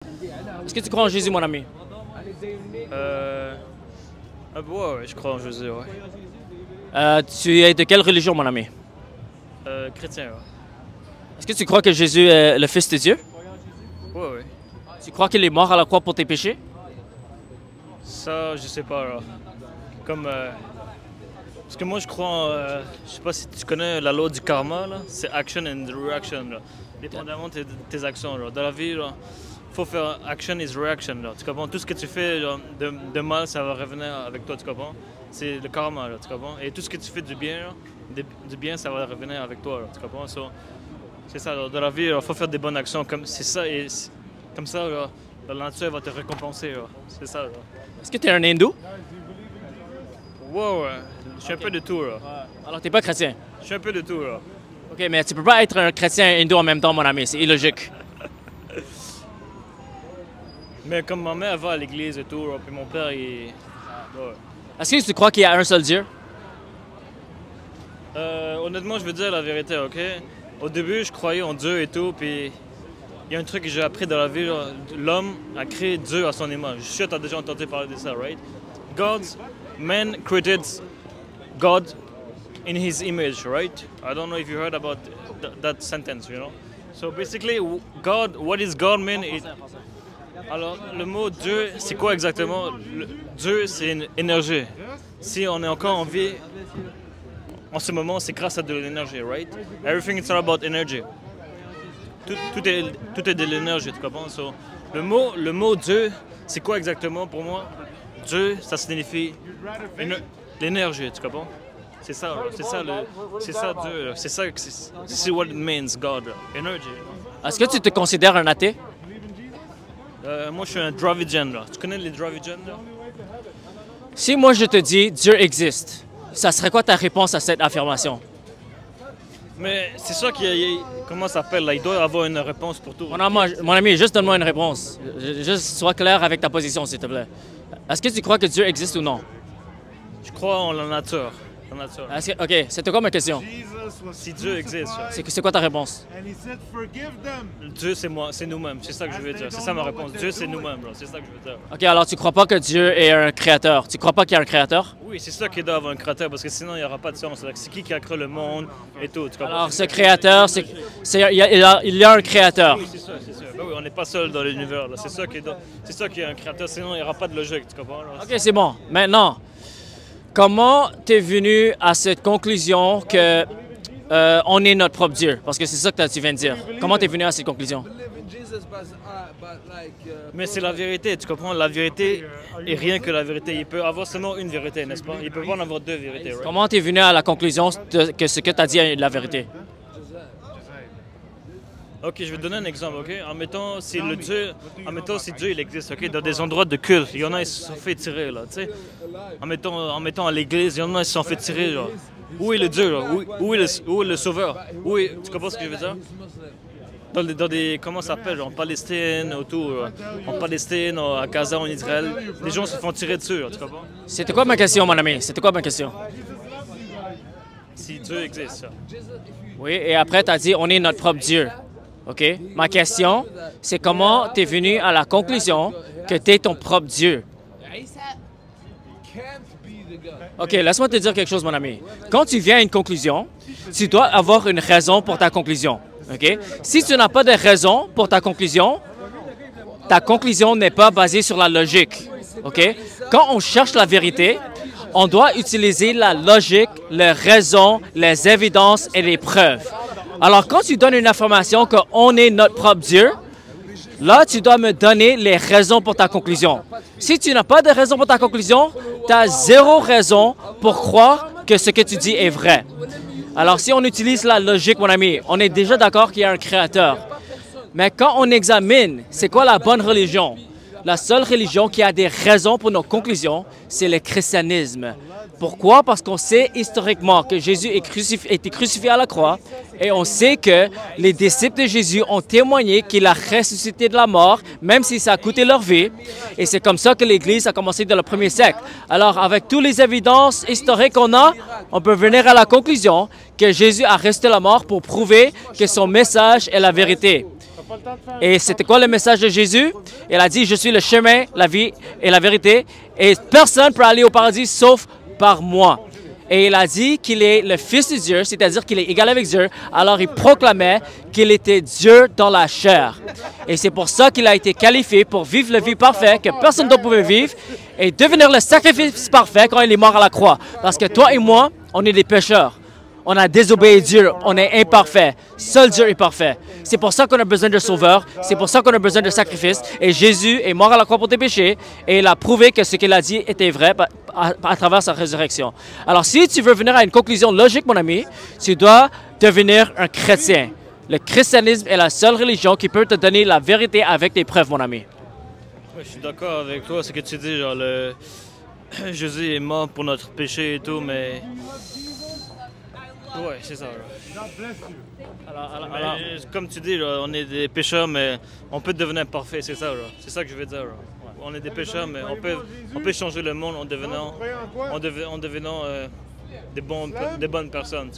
Est-ce que tu crois en Jésus, mon ami? Ouais, je crois en Jésus, ouais. Tu es de quelle religion, mon ami? Chrétien, ouais. Est-ce que tu crois que Jésus est le Fils de Dieu? Ouais, ouais. Tu crois qu'il est mort à la croix pour tes péchés? Ça, je sais pas, là. Comme... Parce que moi, je crois en... je sais pas si tu connais la loi du karma, là. C'est action and reaction, là. Dépendamment de tes actions, là. Dans la vie, là, faut faire action is reaction, là. Tu comprends? Tout ce que tu fais genre, de mal, ça va revenir avec toi, tu comprends? C'est le karma, là, tu comprends? Et tout ce que tu fais du bien, là, du bien, ça va revenir avec toi, là, tu comprends? So, c'est ça, là. Dans la vie, il faut faire des bonnes actions. C'est ça, et comme ça, là, la nature va te récompenser, là. C'est ça, là. Est-ce que tu es un hindou? Ouais, ouais. Je suis un peu de tout, là. Alors, tu n'es pas chrétien? Je suis un peu de tout, là. OK, mais tu peux pas être un chrétien et un hindou en même temps, mon ami. C'est illogique. Mais comme ma mère va à l'église et tout, là, puis mon père, il... Ouais. Est-ce que tu crois qu'il y a un seul Dieu? Honnêtement, je veux dire la vérité, OK? Au début, je croyais en Dieu et tout, puis il y a un truc que j'ai appris dans la vie, là. L'homme a créé Dieu à son image. Je suis sûr que tu as déjà entendu parler de ça, right? Man created God in his image, right? I don't know if you heard about that sentence, you know? So basically, God, what is God mean? Alors, le mot Dieu, c'est quoi exactement? Dieu, c'est une énergie. Si on est encore en vie, en ce moment, c'est grâce à de l'énergie, right? Everything is all about energy. Tout est de l'énergie, tu comprends? So, le mot Dieu, c'est quoi exactement pour moi? Dieu, ça signifie l'énergie, tu comprends? C'est ça Dieu, c'est what it means, God, energy. Est-ce que tu te considères un athée? Moi, je suis un Dravidian, là. Tu connais les Dravidians, là? Si moi je te dis Dieu existe, ça serait quoi ta réponse à cette affirmation? Mais c'est ça comment ça s'appelle, là? Il doit y avoir une réponse pour tout. Mon ami, juste donne-moi une réponse. Juste sois clair avec ta position, s'il te plaît. Est-ce que tu crois que Dieu existe ou non? Je crois en la nature. OK, c'était quoi ma question? Si Dieu existe. C'est quoi ta réponse? Dieu, c'est moi, c'est nous-mêmes. C'est ça que je veux dire. C'est ça ma réponse. Dieu, c'est nous-mêmes. C'est ça que je veux dire. OK, alors tu crois pas que Dieu est un créateur? Tu crois pas qu'il y a un créateur? Oui, c'est ça qu'il doit avoir un créateur, parce que sinon, il n'y aura pas de sens. C'est qui a créé le monde et tout. Alors, ce créateur, il y a un créateur. Oui, c'est ça. Ben oui, on n'est pas seul dans l'univers. C'est ça qui est un créateur, sinon, il n'y aura pas de logique. Tu comprends? Là? OK, c'est bon. Maintenant, comment tu es venu à cette conclusion que on est notre propre Dieu? Parce que c'est ça que tu viens de dire. Comment tu es venu à cette conclusion? Mais c'est la vérité, tu comprends? La vérité est rien que la vérité. Il peut avoir seulement une vérité, n'est-ce pas? Il peut pas en avoir deux vérités. Right? Comment tu es venu à la conclusion que ce que tu as dit est la vérité? Ok, je vais te donner un exemple, ok? Admettons, si Dieu il existe, ok? Dans des endroits de culte, il y en a qui se sont fait tirer, là, tu sais? Admettons à l'église, il y en a qui se sont fait tirer, genre. Où est le Dieu, là? Où est le Sauveur? Tu comprends ce que je veux dire? Dans des comment ça s'appelle, en Palestine, autour, en Palestine, à Gaza, en Israël, les gens se font tirer dessus, là, tu comprends? C'était quoi ma question, mon ami? C'était quoi ma question? Si Dieu existe, ça. Oui, et après, tu as dit, on est notre propre Dieu. OK? Ma question, c'est comment tu es venu à la conclusion que tu es ton propre Dieu? OK, laisse-moi te dire quelque chose, mon ami. Quand tu viens à une conclusion, tu dois avoir une raison pour ta conclusion. OK? Si tu n'as pas de raison pour ta conclusion n'est pas basée sur la logique. OK? Quand on cherche la vérité, on doit utiliser la logique, les raisons, les évidences et les preuves. Alors, quand tu donnes une affirmation qu'on est notre propre Dieu, là, tu dois me donner les raisons pour ta conclusion. Si tu n'as pas de raison pour ta conclusion, tu as zéro raison pour croire que ce que tu dis est vrai. Alors, si on utilise la logique, mon ami, on est déjà d'accord qu'il y a un créateur. Mais quand on examine, c'est quoi la bonne religion? La seule religion qui a des raisons pour nos conclusions, c'est le christianisme. Pourquoi? Parce qu'on sait historiquement que Jésus a été crucifié à la croix et on sait que les disciples de Jésus ont témoigné qu'il a ressuscité de la mort, même si ça a coûté leur vie. Et c'est comme ça que l'Église a commencé dans le premier siècle. Alors, avec toutes les évidences historiques qu'on a, on peut venir à la conclusion que Jésus a ressuscité de la mort pour prouver que son message est la vérité. Et c'était quoi le message de Jésus? Il a dit, je suis le chemin, la vie et la vérité. Et personne ne peut aller au paradis sauf par moi. Et il a dit qu'il est le Fils de Dieu, c'est-à-dire qu'il est égal avec Dieu. Alors il proclamait qu'il était Dieu dans la chair. Et c'est pour ça qu'il a été qualifié pour vivre la vie parfaite que personne d'autre pouvait vivre et devenir le sacrifice parfait quand il est mort à la croix. Parce que toi et moi, on est des pécheurs. On a désobéi Dieu, on est imparfait. Seul Dieu est parfait. C'est pour ça qu'on a besoin de sauveur, c'est pour ça qu'on a besoin de sacrifice. Et Jésus est mort à la croix pour tes péchés et il a prouvé que ce qu'il a dit était vrai à travers sa résurrection. Alors si tu veux venir à une conclusion logique, mon ami, tu dois devenir un chrétien. Le christianisme est la seule religion qui peut te donner la vérité avec des preuves, mon ami. Ouais, je suis d'accord avec toi, ce que tu dis, genre Jésus est mort pour notre péché et tout, mais... Ouais, c'est ça. Alors, comme tu dis, là, on est des pécheurs, mais on peut devenir parfait, c'est ça. C'est ça que je veux dire. On est des pécheurs, mais on peut changer le monde en devenant des bonnes personnes,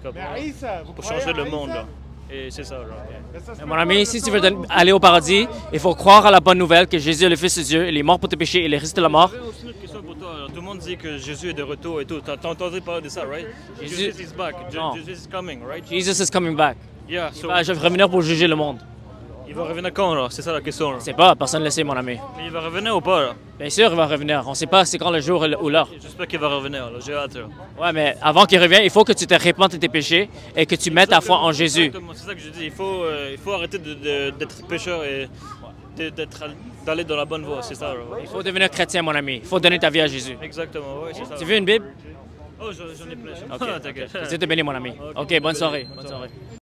pour changer le monde. Là. Et c'est ça. Mon ami, si tu veux aller au paradis, il faut croire à la bonne nouvelle que Jésus est le Fils de Dieu, il est mort pour tes péchés, il est resté de la mort. J'ai une question pour toi. Tout le monde dit que Jésus est de retour et tout. T'as entendu parler de ça, right? Jesus is back. Jesus is coming, right? Jesus is coming back. Yeah, Je vais revenir pour juger le monde. Il va revenir quand, là? C'est ça la question, là. Je sais pas, personne ne le sait, mon ami. Mais il va revenir ou pas, là? Bien sûr, il va revenir. On ne sait pas c'est quand le jour ou l'heure. J'espère qu'il va revenir, là. J'ai hâte, là. Ouais, mais avant qu'il revienne, il faut que tu te répandes de tes péchés et que tu mettes ta foi en Jésus. C'est ça que je dis. Il faut arrêter d'être pécheur et d'aller dans la bonne voie, c'est ça, là. Il faut devenir chrétien, mon ami. Il faut donner ta vie à Jésus. Exactement, oui, c'est ça. Tu veux une Bible? Oh, j'en ai plein. Ok, Dieu te bénisse, mon ami. Ok, bonne soirée. Bonne soirée.